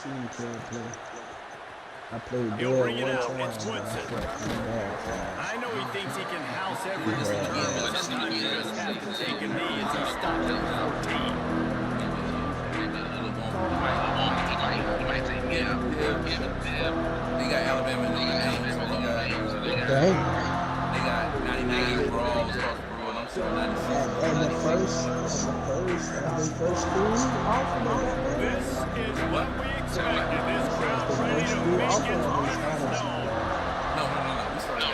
seen King play. I played He'll Dale bring it one out. time, It's and I Woodson. slept in bad I know he thinks he can house He every had return, but sometimes you just have to take a knee as he stopped at the 14. They got Alabama in Notre Dame, so Dang. they got 99 overall across the board. I'm still 96. At the first, as they first threw off and they got that. This is what we expected. This As crowd they ready first to threw make off its and they presence started known. No. We started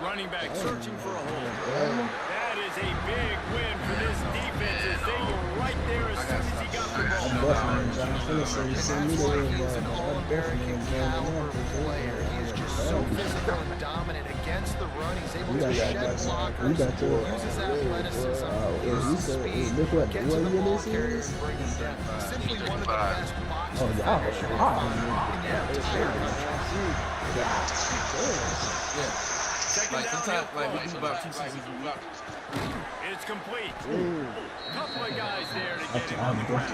Running back searching for a hole. Dang. That is a big win for this defense as they were right there as soon as he got the I ball. definitely enjoyed it. I'm finna say you send me the He's an I all-American definitely enjoyed caliber player. He is just so physical and dominant against the run. He's able to shed blockers, uses athleticism, uses speed, look what get to the year ball this carrier is. and bring him down. He's simply one of the best box Oh, y'all defenders are in hot. the entire country. Yeah. Second Like down, sometimes, he'll like we throw do it. about 2 seasons a week. It's complete. Couple of guys there to get him on the ground.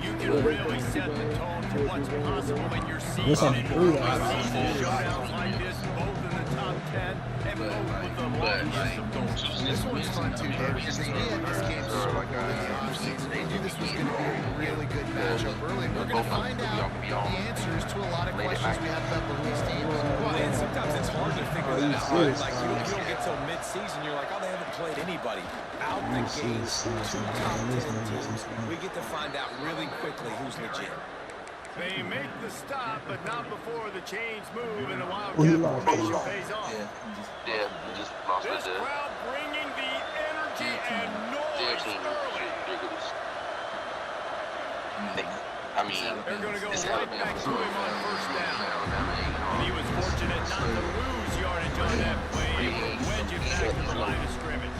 You can really set the tone for what's possible when you're seeing This on it in three, early season showdowns like this, both in the top 10 and both with the longest of goals. This one's fun too, Dave, because we had this game circled in the offseason. We knew this was going to be a really good matchup early. We're going to find out the answers to a lot of questions we have about the Luis team. Well, and sometimes it's hard to figure that out, right? Like, you don't get till mid-season, you're like, oh, they haven't played anybody. Out the gates, 2 top 10 teams, we get to find out really quickly who's legit. They make the stop, but not before the chains move and the Wildcat formation pays off. Yeah, we just lost This it. crowd bringing the energy and noise early. They're going to go right back to him on first down. And he was fortunate not to lose yardage on that play. It will wedge him back to the line of scrimmage.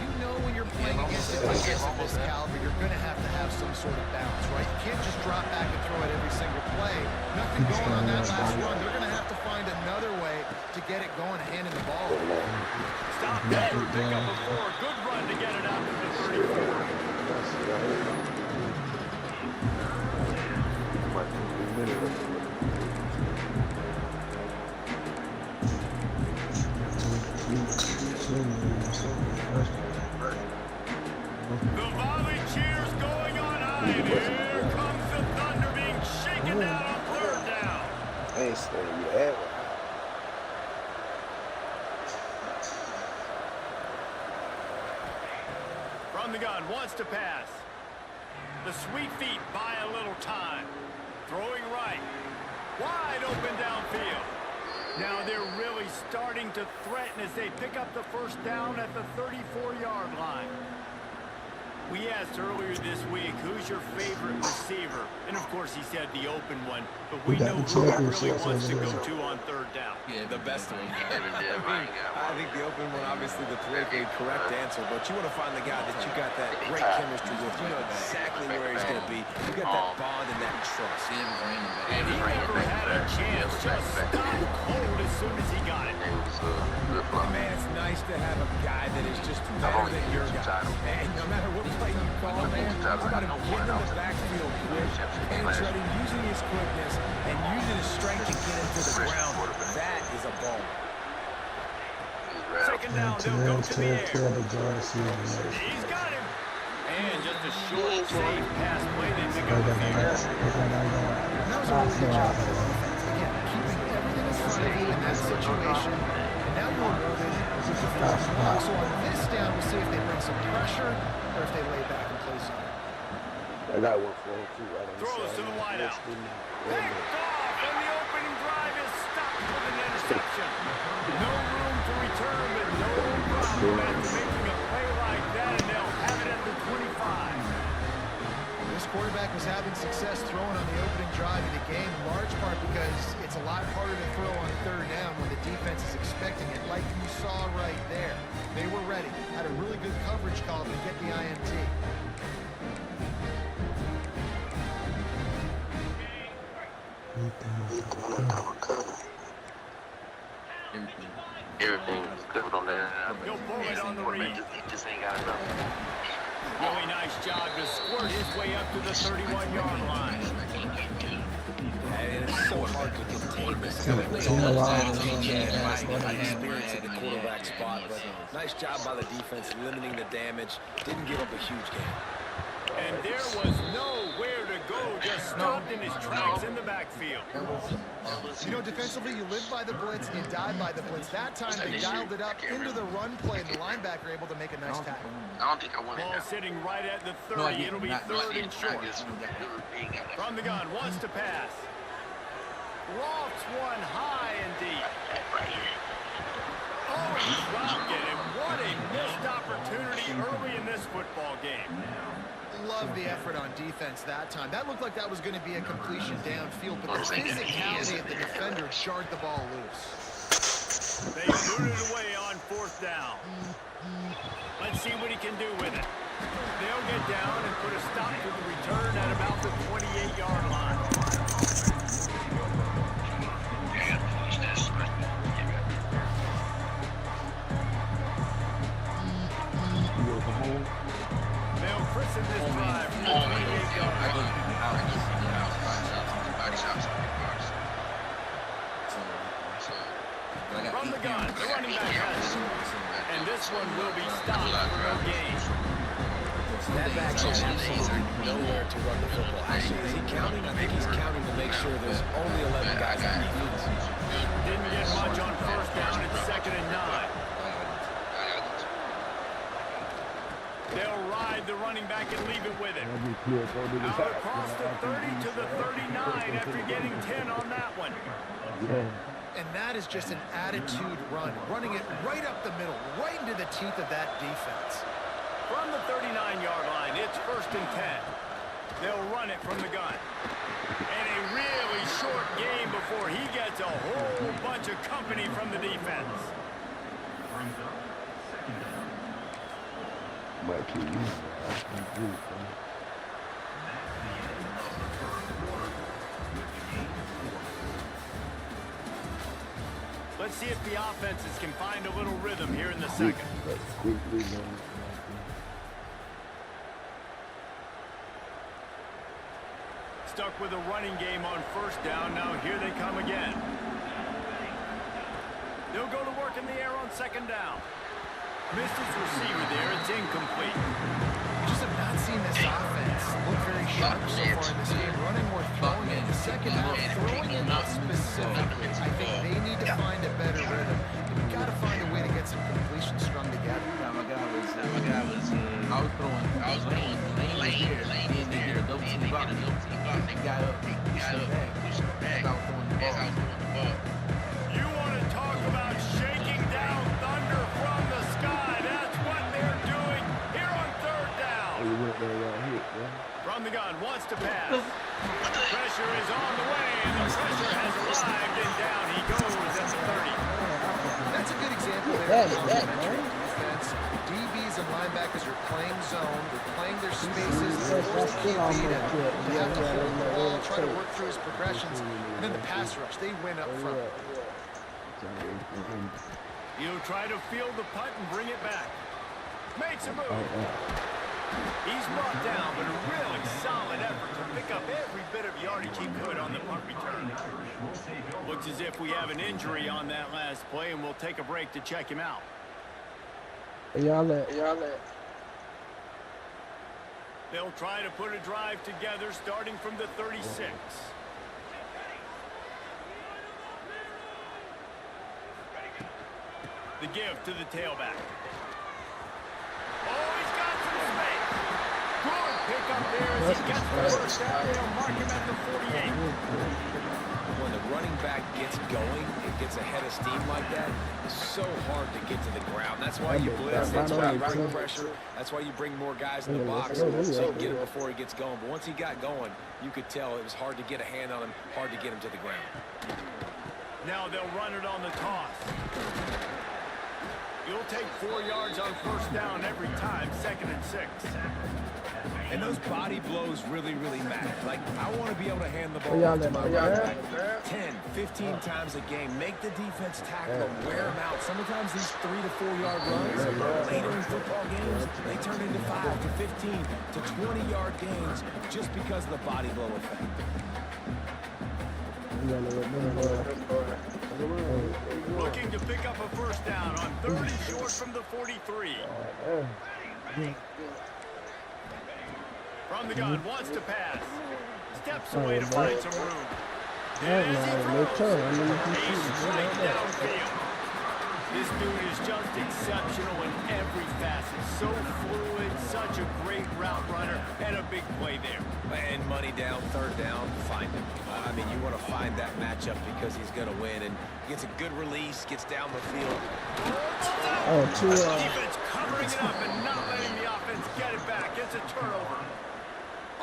You know when you're playing against a defense of this caliber, you're going to have some sort of balance, right? You can't just drop back and throw it every single play. Nothing going on that last run. They're going to have to find another way to get it going, handing the ball. Stop that for pickup of 4. Good run to get it out to the 34. The volley cheers going on high, and here comes the Thunder being shaken down on third down. I ain't saying you that one. From the gun, wants to pass. The sweet feet buy a little time. Throwing right. Wide open downfield. Now they're really starting to threaten as they pick up the first down at the 34-yard line. We asked earlier this week, who's your favorite receiver? And of course he said the open one, but we know who he really wants to go to on third down. Yeah, the best one. I I think the open one, obviously the politically correct answer, but you want to find the guy that you got that great chemistry with. You know exactly where he's going to be. You got that bond and that trust. And he never had a chance, just stopped cold as soon as he got it. Man, it's nice to have a guy that is just better than your guy. And no matter what play you call, man, how about him getting in the backfield quick, penetrating, using his quickness, and using his strength to get into the ground. That is a ball. Second down, they'll go to the air. He's got him. And just a short, safe pass play. They pick up the field. That was a really good job by the defense. Again, keeping everything in front of you in that situation. And now you're moving. So on this down, we'll see if they bring some pressure or if they lay back and play zone. I got one for him too. Throws to the wideout. Picked off, and the opening drive is stopped with an interception. No room to return, but no problem after making a play like that, and they'll have it at the 25. This quarterback was having success throwing on the opening drive of the game, in large part because it's a lot harder to throw on third down when the defense is expecting it, like you saw right there. They were ready, had a really good coverage call to get the INT. Everything is good on there. He'll pull it on the read. He just ain't got enough. Really nice job to squirt his way up to the 31-yard line. And it's so hard to contain this. Experience at the quarterback spot, but nice job by the defense limiting the damage. Didn't give up a huge game. And there was nowhere to go, just stopped in his tracks in the backfield. You know, defensively, you live by the blitz, you die by the blitz. That time, they dialed it up into the run play, and the linebacker able to make a nice tackle. I don't think I want it Ball now. sitting right at the 30. It'll be third and short. From the gun, wants to pass. Lofts one high and deep. Oh, he dropped it, and what a missed opportunity early in this football game. Love the effort on defense that time. That looked like that was going to be a completion downfield, but the physicality of the defender jarred the ball loose. They booted it away on fourth down. Let's see what he can do with it. They'll get down and put a stop to the return at about the 28-yard line. They'll christen this drive from the 28-yard line. From the gun, the running back has it. And this one will be stopped for no gain. That back has absolutely nowhere to run the football. Actually, is he counting? I think he's counting to make sure there's only 11 guys on defense. Didn't get much on first down. It's 2nd and 9. They'll ride the running back and leave it with it. Out across the 30 to the 39 after getting 10 on that one. And that is just an attitude run, running it right up the middle, right into the teeth of that defense. From the 39-yard line, it's 1st and 10. They'll run it from the gun. And a really short game before he gets a whole bunch of company from the defense. Might kill you. Let's see if the offenses can find a little rhythm here in the second. Stuck with a running game on first down. Now here they come again. They'll go to work in the air on 2nd down. Missed his receiver there. It's incomplete. We just have not seen this offense look very sharp so far in this game. Running more, throwing it. The second half, throwing it specifically. I think they need to find a better rhythm. We've got to find a way to get some completion strung together. My guy was I was throwing lane here. He didn't get a double team block. He got up, pushed the bag. I was throwing the ball. You want to talk about shaking down thunder from the sky. That's what they're doing here on 3rd down. From the gun, wants to pass. Pressure is on the way, and the pressure has arrived, and down he goes at the 30. That's a good example there of complementary defense. DBs and linebackers are playing zone. They're playing their spaces. They're forced the QB to have to hold the ball, try to work through his progressions. And then the pass rush, they win up front. He'll try to field the punt and bring it back. Makes a move. He's brought down, but a really solid effort to pick up every bit of yardage he could on the punt return. Looks as if we have an injury on that last play, and we'll take a break to check him out. Y'all They'll try to put a drive together starting from the 36. The give to the tailback. Oh, he's got some space. Good pick up there as he gets the first down. They'll mark him at the 48. When the running back gets going, it gets ahead of steam like that, it's so hard to get to the ground. That's why you blitz, that's why you bring pressure, that's why you bring more guys in the box so you can get it before he gets going. But once he got going, you could tell it was hard to get a hand on him, hard to get him to the ground. Now they'll run it on the toss. You'll take 4 yards on first down every time, 2nd and 6. And those body blows really, really matter. Like, I want to be able to hand the ball to my running back 10, 15 times a game. Make the defense tackle them, wear them out. Sometimes these 3 to 4 yard runs later in football games, they turn into 5 5 to 15 to 20-yard gains just because of the body blow effect. Looking to pick up a first down on 3rd and short from the 43. From the gun, wants to pass. Steps away to find some room. And as he throws, he strikes downfield. This dude is just exceptional in every facet. So fluid, such a great route runner, and a big play there. And money down, 3rd down, find him. I mean, you want to find that matchup because he's going to win. And gets a good release, gets down the field. Defense covering it up and not letting the offense get it back. It's a turnover.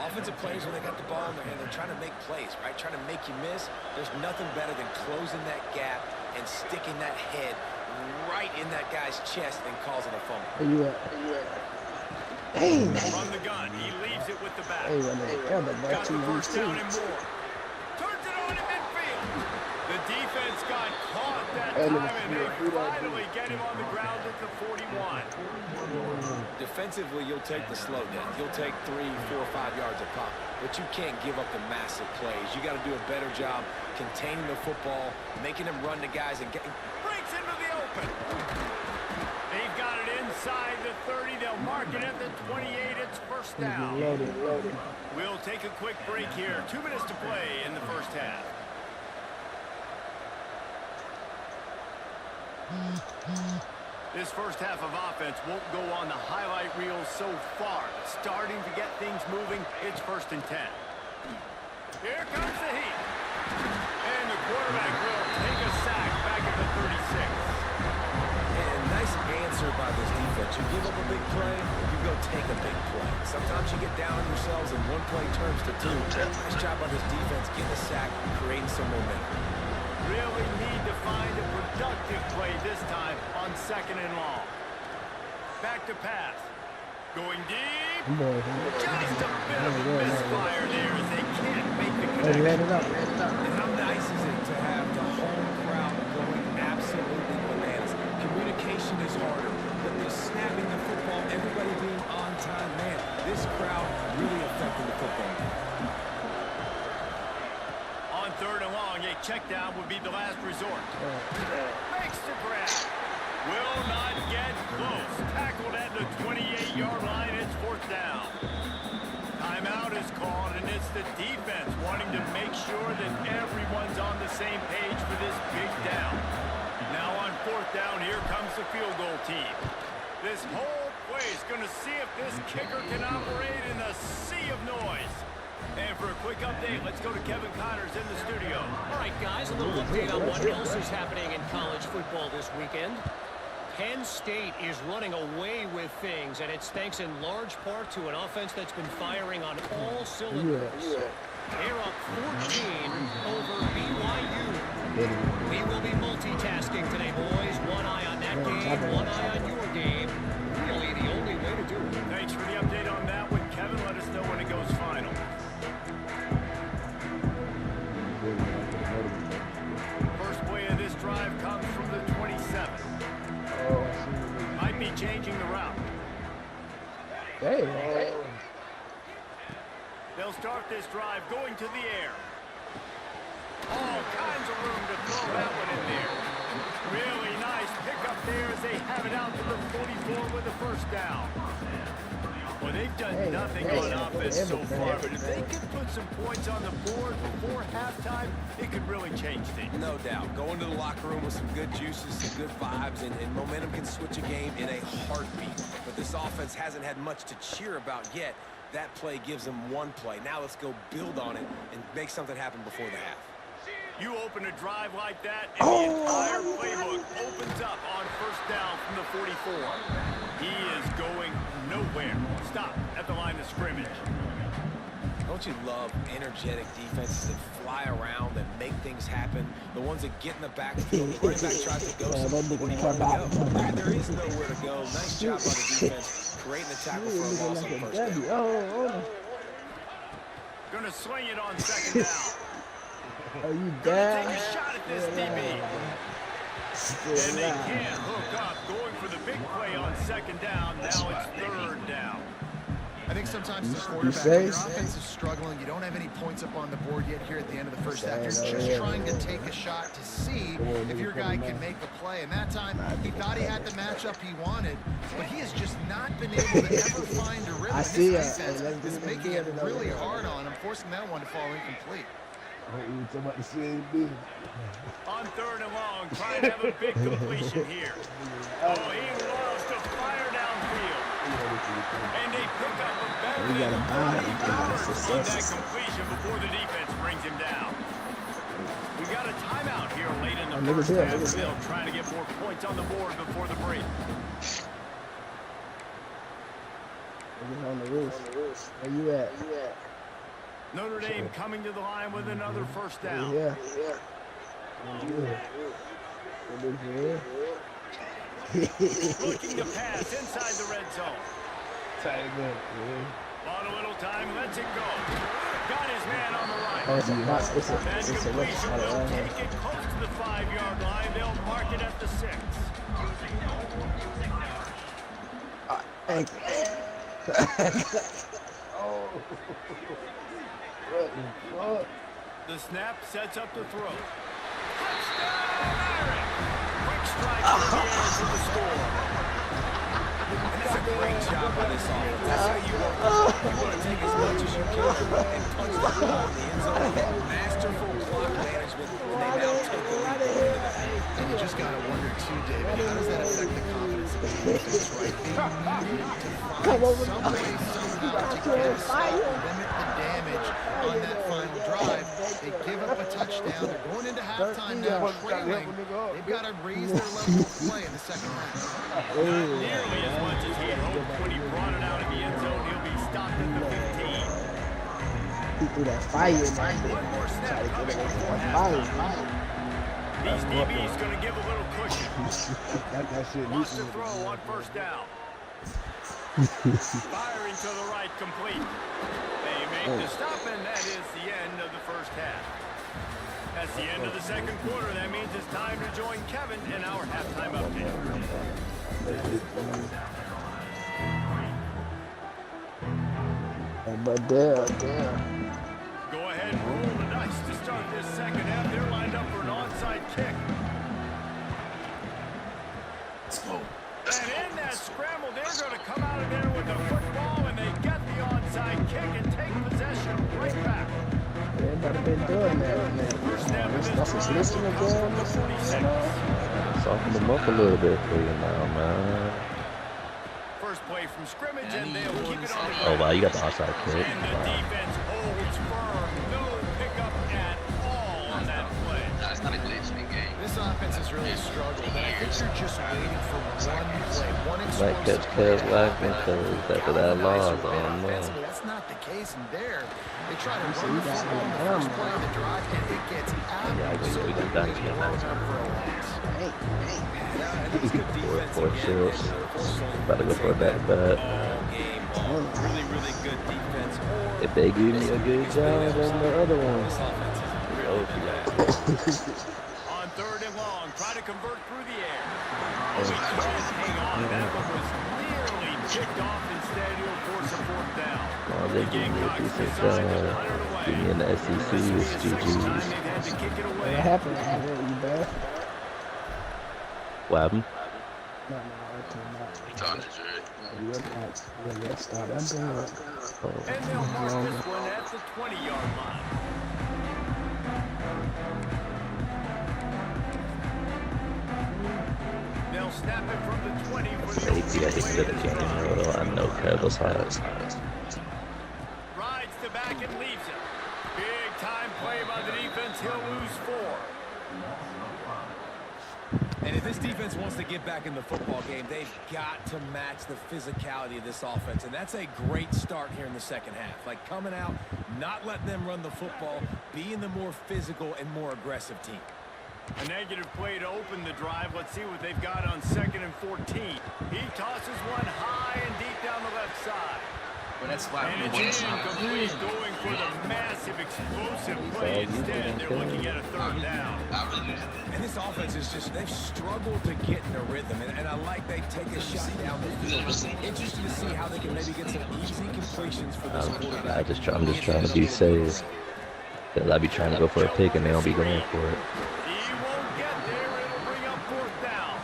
Offensive players, when they got the ball in their hand, they're trying to make plays, right? Trying to make you miss. There's nothing better than closing that gap and sticking that head right in that guy's chest and causing a fumble. From the gun, he leaves it with the back. Got the first down and more. Turns it on to midfield. The defense got caught that time, and they finally get him on the ground at the 41. Defensively, you'll take the slow down. You'll take 3, 4, 5 yards a pop, but you can't give up the massive plays. You got to do a better job containing the football, making them run to guys, and getting... Breaks into the open. They've got it inside the 30. They'll mark it at the 28. It's first down. We'll take a quick break here. 2 minutes to play in the first half. This first half of offense won't go on the highlight reel so far. Starting to get things moving. It's 1st and 10. Here comes the heat. And the quarterback will take a sack back at the 36. And nice answer by this defense. You give up a big play, you go take a big play. Sometimes you get down on yourselves and one play turns to 2. Nice job by this defense getting a sack, creating some momentum. Really need to find a productive play this time on 2nd and long. Back to pass. Going deep. Just a bit of a misfire there as they can't make the connection. And how nice is it to have the home crowd going absolutely bananas? Communication is harder, but they're snapping the football, everybody being on time. Man, this crowd really affecting the football. On 3rd and long, a check down would be the last resort. Makes the grab. Will not get close. Tackled at the 28-yard line. It's 4th down. Timeout is called, and it's the defense wanting to make sure that everyone's on the same page for this big down. Now on 4th down, here comes the field goal team. This whole play is going to see if this kicker can operate in a sea of noise. And for a quick update, let's go to Kevin Connors in the studio. All right, guys, a little update on what else is happening in college football this weekend. Penn State is running away with things, and it's thanks in large part to an offense that's been firing on all cylinders. They're up 14 over BYU. We will be multitasking today, boys. One eye on that game, one eye on your game. Really the only way to do it. Thanks for the update on that one, Kevin. Let us know when it goes final. First play of this drive comes from the 27. Might be changing the route. They'll start this drive going to the air. All kinds of room to throw that one in there. Really nice pickup there as they have it out to the 44 with the first down. Well, they've done nothing on offense so far, but if they can put some points on the board before halftime, it could really change things. No doubt. Go into the locker room with some good juices, some good vibes, and momentum can switch a game in a heartbeat. But this offense hasn't had much to cheer about yet. That play gives them one play. Now let's go build on it and make something happen before the half. You open a drive like that, and the entire playbook opens up on first down from the 44. He is going nowhere. Stop at the line of scrimmage. Don't you love energetic defenses that fly around and make things happen? The ones that get in the backfield, the running back tries to go somewhere. There is nowhere to go. Nice job by the defense, creating the tackle for a loss on first down. Gonna sling it on 2nd down. Are you Gonna take a shot at this DB. And they can't hook up. Going for the big play on 2nd down. Now it's 3rd down. I think sometimes as a quarterback, when your offense is struggling, you don't have any points up on the board yet here at the end of the first half. You're just trying to take a shot to see if your guy can make a play. And that time, he thought he had the matchup he wanted, but he has just not been able to ever find a rhythm. This defense is making it really hard on him, forcing that one to fall incomplete. On 3rd and long, trying to have a big completion here. Oh, he loves to fire downfield. And they pick up a better than 30 yards on that completion before the defense brings him down. We got a timeout here late in the first half. They'll trying to get more points on the board before the break. On the roof. Where you at? Notre Dame coming to the line with another first down. Looking to pass inside the red zone. On a little time, lets it go. Got his man on the right. That completion will take it close to the 5-yard line. They'll mark it at the 6. Thank you. The snap sets up the throw. Touchdown, Eric! Quick strike to the air for the score. And that's a great job by this offense. That's how you work. You want to take as much as you can and punch the ball in the end zone. Masterful clock management, and they now take the lead into the half. And you just got to wonder, too, David, how does that affect the confidence of the defense, right? They needed to find some way, somehow, to get a stop, limit the damage on that final drive. They give up a touchdown. They're going into halftime now, trailing. They've got to raise their level of play in the second half. Not nearly as much as he had hoped when he brought it out of the end zone. He'll be stopped at the 15. He threw that fire. One more snap coming before halftime. These DB's going to give a little cushion. Wants to throw on first down. Firing to the right, complete. They make the stop, and that is the end of the first half. That's the end of the second quarter. That means it's time to join Kevin in our halftime update. But damn. Go ahead, roll the dice to start this second half. They're lined up for an onside kick. Let's go. And in that scramble, they're going to come out of there with the football, and they get the onside kick and take possession right back. Everybody been doing that, man. First snap of this drive listening comes again. from the 46. Soften them up a little bit for you now, man. First play from scrimmage, and they'll keep it on the Oh, ground. wow, you got the offside kick. And the defense holds firm. No pickup at all on that play. That's not a glitch in the game. This offense has really struggled, and I think they're just waiting for one play, one Might catch explosive Cuz play. laughing because after that loss, I don't know. Offensively, that's not the case in there. They try to run the football in the first play of the drive, and it gets absolutely we got blown up for a loss. Four shifts. About to go for a back-to-back. Really, really good defense. If they give me a good job on the other one. On 3rd and long, try to convert through the air. Oh, he just hang on. That one was nearly picked off. Instead, he'll force a 4th down. Oh, they give me a decent job. Give me in the SEC, it's GG's. What happened? You bad? What happened? No, I cannot. It's on the shirt. Let's start. I'm doing And they'll mark this one at the 20-yard line. They'll snap it from the 20 for the Maybe I hit to the game. I know Kevin's hot. rides to back and leaves it. Big time play by the defense. He'll lose 4. And if this defense wants to get back in the football game, they've got to match the physicality of this offense. And that's a great start here in the second half. Like coming out, not letting them run the football, being the more physical and more aggressive team. A negative play to open the drive. Let's see what they've got on 2nd and 14. He tosses one high and deep down the left side. But that's why And it's incomplete, going for the massive explosive play instead. They're looking at a third down. And this offense is just, they've struggled to get in a rhythm. And I like they take a shot down the field. Interested to see how they can maybe get some easy completions for this quarterback. I'm just trying to be safe. Because I be trying to go for a pick and they don't be going for it. He won't get there. It'll bring up fourth down.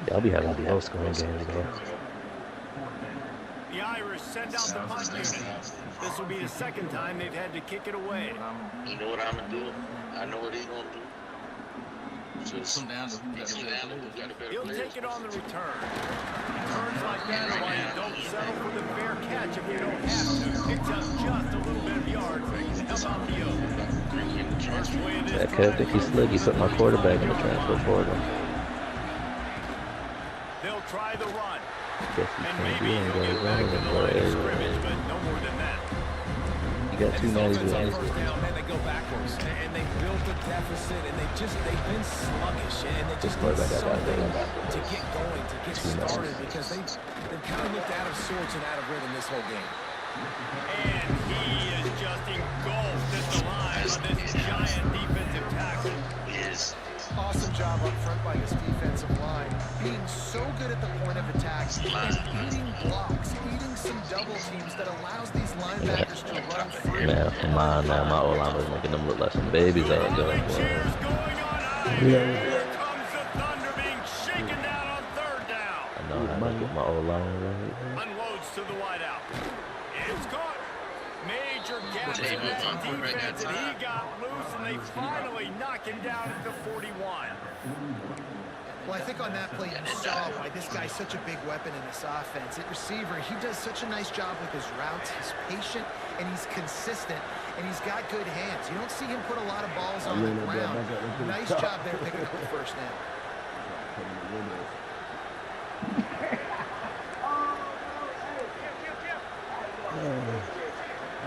Y'all be having the low scoring games though. The Irish send out the punt unit. This will be the second time they've had to kick it away. You know what I'm gonna do? I know what he's gonna do. Just come down to who got who got a better He'll player. take it on the return. Returns like that are why you don't settle for the fair catch if you don't have to. Picks up just a little bit of yards. How about the O? First play of this That kid think he's slick. He put my quarterback in the transfer portal. They'll try the run. Guess he And can't maybe do he'll get it. back to the line of scrimmage, but no more than that. You got two nice Offense on ones. first down, man, they go backwards, and they built a deficit, and they've been sluggish, and they just need something to get going, to get started, because they've kind of looked out of sorts and out of rhythm this whole game. And he is just engulfed at the line on this giant defensive tackle. Yes. Awesome job up front by his defensive line. Being so good at the point of attack and eating blocks, eating some double teams that allows these linebackers to run free. Man, come on now. My O-line was making them look like some babies out there. Cheers going on high. Here comes the thunder being shaken down on third down. I know how to get my O-line right. Unloads to the wideout. It's caught. Major gaps in that defense, and he got loose, and they finally knock him down at the 41. Well, I think on that play you saw why this guy's such a big weapon in this offense. At receiver, he does such a nice job with his routes. He's patient, and he's consistent, and he's got good hands. You don't see him put a lot of balls on the ground. Nice job there picking up the first down.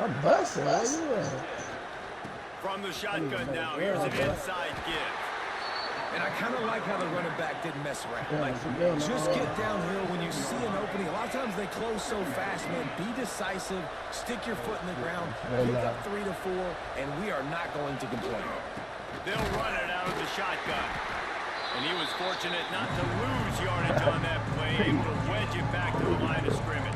I'm busting. Where you at? From the shotgun now, here's an inside give. And I kind of like how the running back didn't mess around. Like, just get downhill when you see an opening. A lot of times they close so fast, man. Be decisive, stick your foot in the ground, pick up 3 to 4, and we are not going to complain. They'll run it out of the shotgun. And he was fortunate not to lose yardage on that play, able to wedge it back to the line of scrimmage.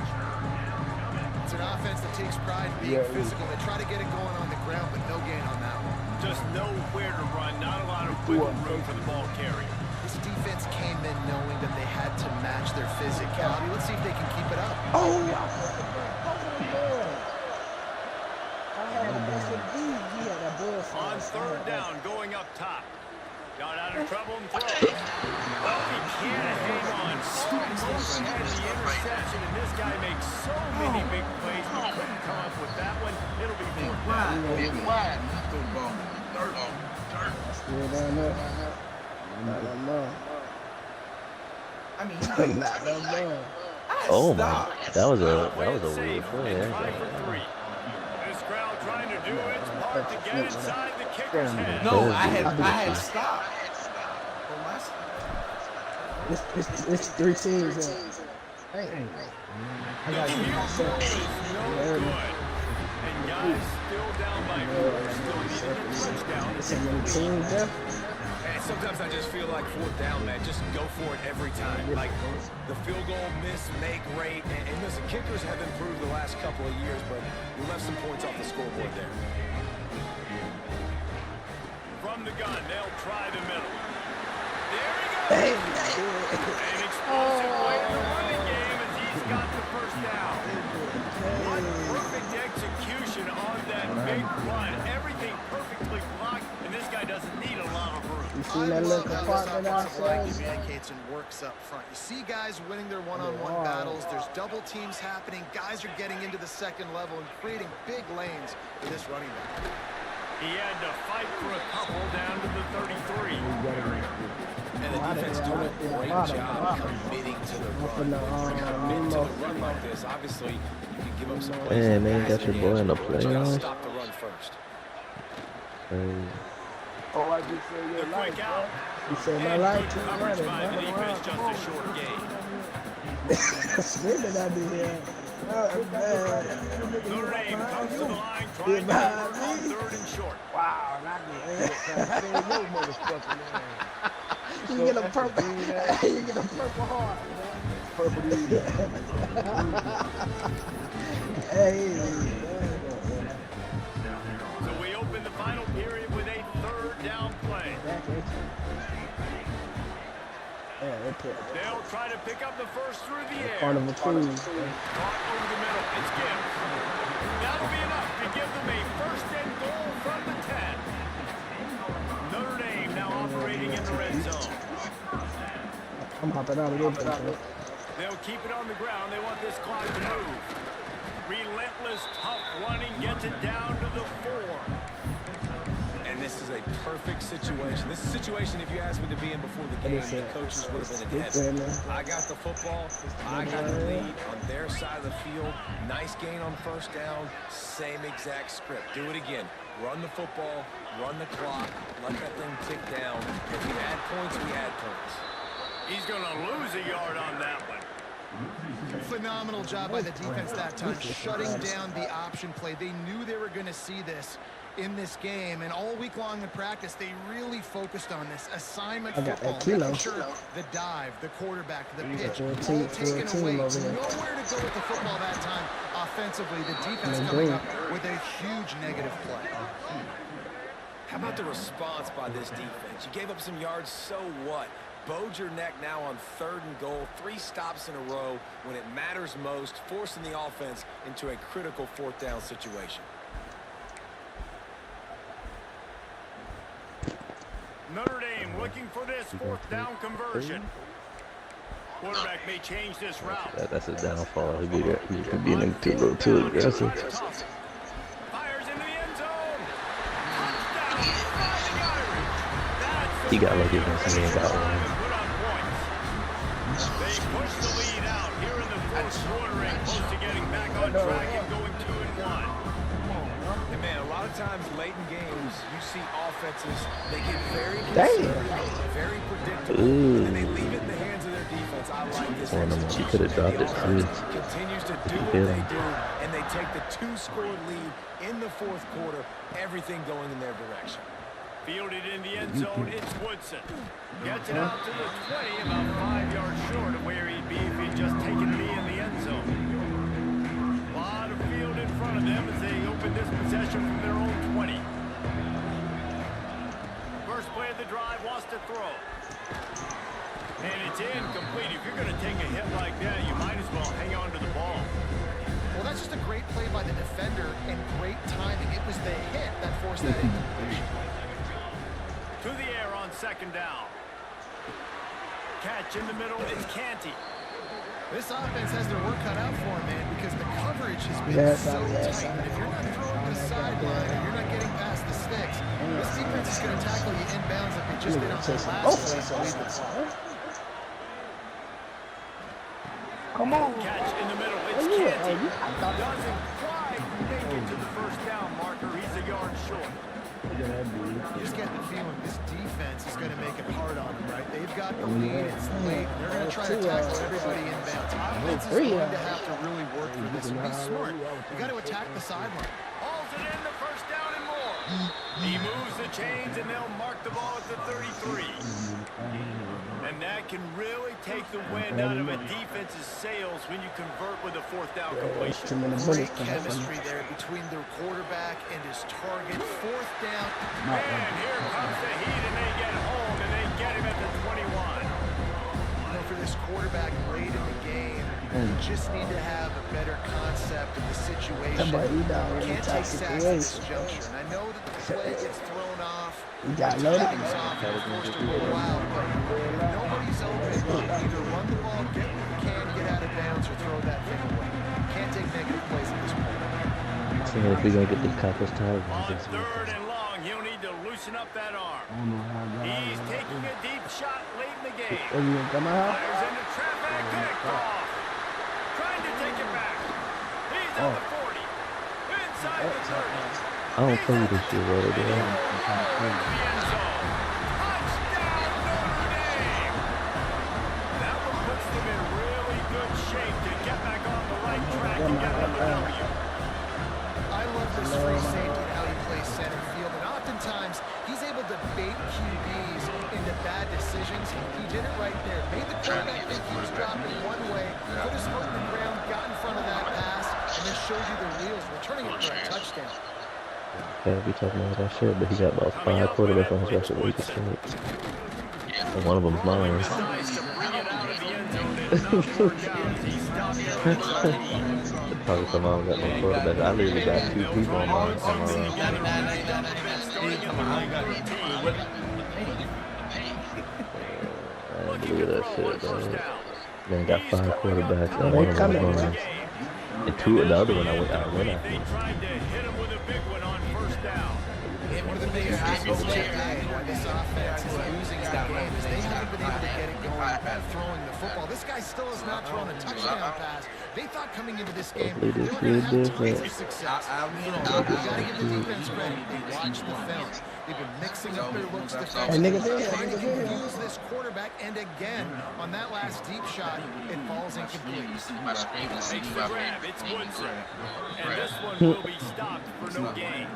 It's an offense that takes pride in being physical. They try to get it going on the ground, but no gain on that one. Just nowhere to run, not a lot of wiggle room for the ball carrier. This defense came in knowing that they had to match their physicality. Let's see if they can keep it up. Oh, I had a best of these. He had a ball On third down, going up top. Got out of trouble and throws. Well, he can't hang on. Almost had the interception, and this guy makes so many big plays. He couldn't come up with that one. It'll be fourth down. Big wide. Throw the ball. Dirt. Still down there. Not no more. I mean, Not no more. Oh my, that was a weird Safe play. and try for 3. This crowd trying to do its part to get inside the kicker's head. no, I had stopped. It's 3 teams. Hey. I got The you. field goal is no good. And guys still down by 4. Still needing a touchdown. It's a little team there. And sometimes I just feel like fourth down, man. Just go for it every time. Like the field goal miss, make rate. And listen, kickers have improved the last couple of years, but we left some points off the scoreboard there. From the gun, they'll try the middle. There he goes. Hey. An explosive way to run the game as he's got the first down. What perfect execution on that big run. Everything perfectly blocked, and this guy doesn't need a lot of room. You seen that little compartment offensive line outside? communicates and works up front. You see guys winning their one-on-one battles. There's double teams happening. Guys are getting into the second level and creating big lanes for this running back. He had to fight for a couple down to the 33. And the defense doing a great job committing to the run. Commit to the run like this. Obviously, you can give up some plays. Hey, man, got your boy in the but you gotta playoffs. stop the run first. Oh, I just said The your quick life, out. bro. You said my And life good to coverage running, by the man. defense, just a short gain. Screaming at me here. Oh, man. Notre Dame comes to the line, trying to get on 3rd and short. Wow, and I did. No motherfucker, man. You get a purple. You get a purple heart. Purple dude. Hey. So we open the final period with a 3rd down play. They'll try to pick up the first through the air. Carnival Cruise. Caught over the middle. It's Gibbs. That'll be enough to give them a 1st and goal from the 10. Notre Dame now operating in the red zone. I'm hopping out of this. They'll keep it on the ground. They want this clock to move. Relentless, tough running gets it down to the 4. And this is a perfect situation. This is a situation, if you asked me to be in before the game, the coaches would have been in heaven. I got the football. I got the lead on their side of the field. Nice gain on 1st down. Same exact script. Do it again. Run the football. Run the clock. Let that thing tick down. If we add points, we add points. He's going to lose a yard on that one. Phenomenal job by the defense that time, shutting down the option play. They knew they were going to see this in this game, and all week long in practice, they really focused on this assignment football, making sure the dive, the quarterback, the pitch, all taken away. Nowhere to go with the football that time offensively. The defense coming up with a huge negative play. How about the response by this defense? You gave up some yards, so what? Bowed your neck now on 3rd and goal, 3 stops in a row when it matters most, forcing the offense into a critical 4th down situation. Notre Dame looking for this 4th down conversion. Quarterback may change this route. That's a downfall. He's being too aggressive. Fires into the end zone. Touchdown. He got lucky once he got one. They push the lead out here in the 4th quarter and close to getting back on track and going 2-1. And man, a lot of times late in games, you see offenses, they get very conservative, very predictable, and they leave it in the hands of their defense. I like this. He could have dropped it too. Continues to do what they do, and they take the 2-score lead in the 4th quarter, everything going in their direction. Fielded in the end zone, it's Woodson. Gets it out to the 20, about 5 yards short of where he'd be if he'd just taken a knee in the end zone. A lot of field in front of them as they open this possession from their own 20. First play of the drive, wants to throw. And it's incomplete. If you're going to take a hit like that, you might as well hang on to the ball. Well, that's just a great play by the defender and great timing. It was the hit that forced that incompletion. To the air on 2nd down. Catch in the middle, it's Canty. This offense has their work cut out for them, man, because the coverage has been so tight. And if you're not throwing to the sideline or you're not getting past the sticks, this defense is going to tackle you inbounds like they just did on the last play. Come on. Catch in the middle, it's Canty. Doesn't quite make it to the 1st down marker. He's a yard short. You just get the feeling this defense is going to make it hard on them, right? They've got the lead, it's late, they're going to try to tackle everybody inbounds. Offense is going to have to really work for this and be smart. You got to attack the sideline. Hauls it in, the 1st down and more. He moves the chains and they'll mark the ball at the 33. And that can really take the wind out of a defense's sails when you convert with a 4th down completion. Great chemistry there between their quarterback and his target. 4th down. And here comes the heat, and they get home, and they get him at the 21. You know, for this quarterback late in the game, you just need to have a better concept of the situation. Can't take sacks at this juncture. And I know that the play gets thrown off. You got loaded. Forced to roll out, but if nobody's open, either run the ball, get what you can, get out of bounds, or throw that thing away. Can't take negative plays at this point. So if we're gonna get the Cowboys tired, On 3rd and long, he'll need to loosen up that arm. He's taking a deep shot late in the game. Fires into traffic, picked off. Trying to take it back. He's at the 40. Inside the 30. I don't play this shit right there. Touchdown, Notre Dame! That one puts them in really good things. He did it right there. Made the quarterback think he was dropping one way, put his foot in the ground, got in front of that pass, and then showed you the wheels, returning it for a touchdown. Can't be talking about that shit, but he got about 5 quarterbacks on his roster that he can start. And one of them's mine. Probably some of them got no quarterbacks. I literally got 2 people on my roster. Look at that shit, man. Then got 5 quarterbacks and one of them was mine. And 2 of the other one I went after. One of the biggest issues today why this offense is losing our game is they haven't been able to get it going by throwing the football. This guy still has not thrown a touchdown pass. They thought coming into this game they were going to have tons of success. You got to give the defense credit. They watched the film. They've been mixing up their looks defensively, trying to confuse this quarterback, and again, on that last deep shot, it falls incomplete. Makes the grab. It's Woodson. And this one will be stopped for no gain.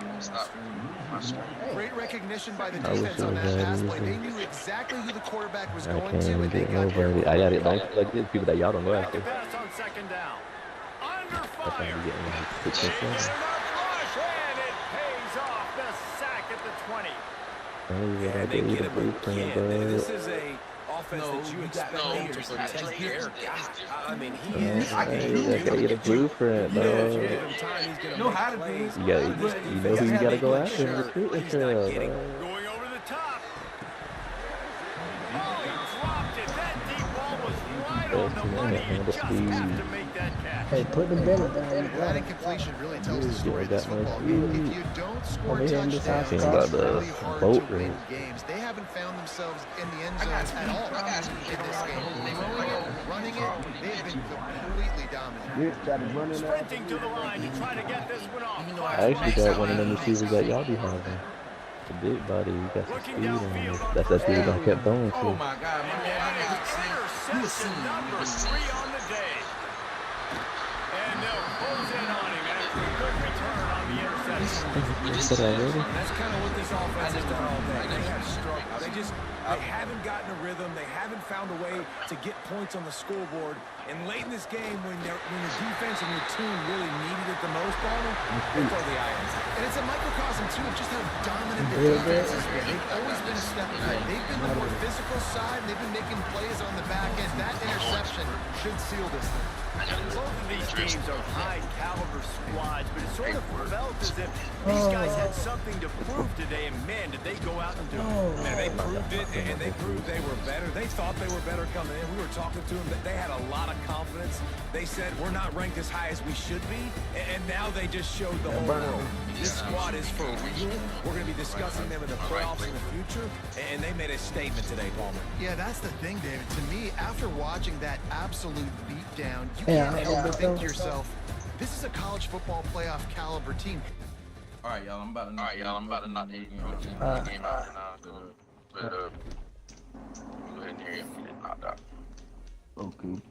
Great recognition by the defense on that pass play. They knew exactly who the quarterback was going to, and they got there. I got it like these people that y'all don't go after. Pass on second down. Under That's why fire. you getting like 6 or 7. And it pays off. The sack at the 20. I They gave you get the it, but you blueprint, can't. This bro. is a offense that you expect to protect their guy. I mean, he is. I gave you the blueprint, You know, if dog. you give him time, he's going to Know make how to do plays. it. You know who you gotta go after in the recruiting He's not trail, getting bro. Going over the top. Oh, he dropped it. That deep ball was right on the money. You just have to make that catch. Hey, put the belly down. That incompletion really tells the story of this football game. If you don't score Over here in this house, touchdowns, about it's the really hard boat to win race. games. They haven't found themselves in the end zone at all in this game. Throwing it, running it, they've been completely dominant. You started running out. Sprinting to the line to try to get this one off. I actually got one of them receivers that y'all be having. The big body, he got some speed on him. That's that dude I kept throwing Oh to. my God, my man. Interception number 3 on the day. And they'll close in on him after a good return on the interception. You said already? That's kind of what this offense has done all day. They have struggled. They haven't gotten a rhythm. They haven't found a way to get points on the scoreboard. And late in this game, when your defense and your team really needed it the most, they throw the irons. And it's a microcosm, too, of just how dominant their defense has been. They've always been a step ahead. They've been the more physical side. They've been making plays on the back end. That interception should seal this thing. Both of these teams are high-caliber squads, but it sort of felt as if these guys had something to prove today, and man, did they go out and do it. And they proved it, and they proved they were better. They thought they were better coming in. We were talking to them. They had a lot of confidence. They said, we're not ranked as high as we should be, and now they just showed the whole world. This squad is for real. We're going to be discussing them in the playoffs in the future, and they made a statement today, Palmer. Yeah, that's the thing, David. To me, after watching that absolute beatdown, you Yeah, can't help but think yeah. to yourself, this is a college football playoff caliber team. All right, y'all. I'm about to knock the game out now. But go ahead and hear you. Knocked out. Okay.